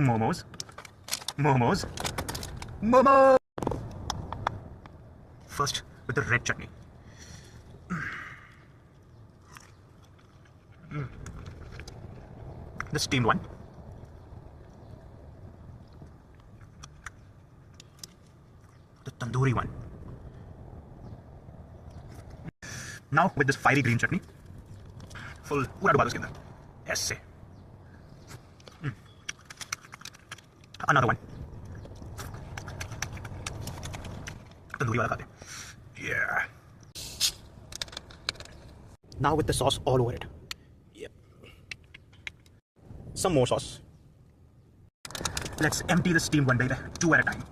Momos. Momos. Momo! First with the red chutney. The steamed one. The tandoori one. Now with this fiery green chutney. Full पूरा डुबा दो इसके अंदर ऐसे. Another one. Tandoori वाला खाते. Yeah. Now with the sauce all over it. Yep. Some more sauce. Let's empty the steamed one, baby. 2 at a time.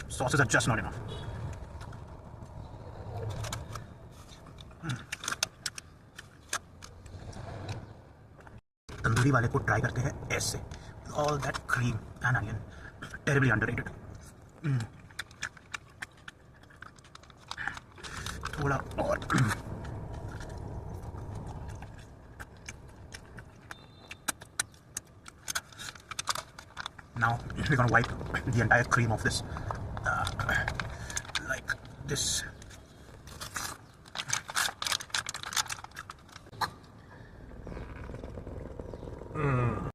Sauces are just not enough. Tandoori वाले को ट्राई करते हैं ऐसे. All that cream and onion. Terribly underrated. थोड़ा और. Now we're gonna wipe the entire cream of this like this.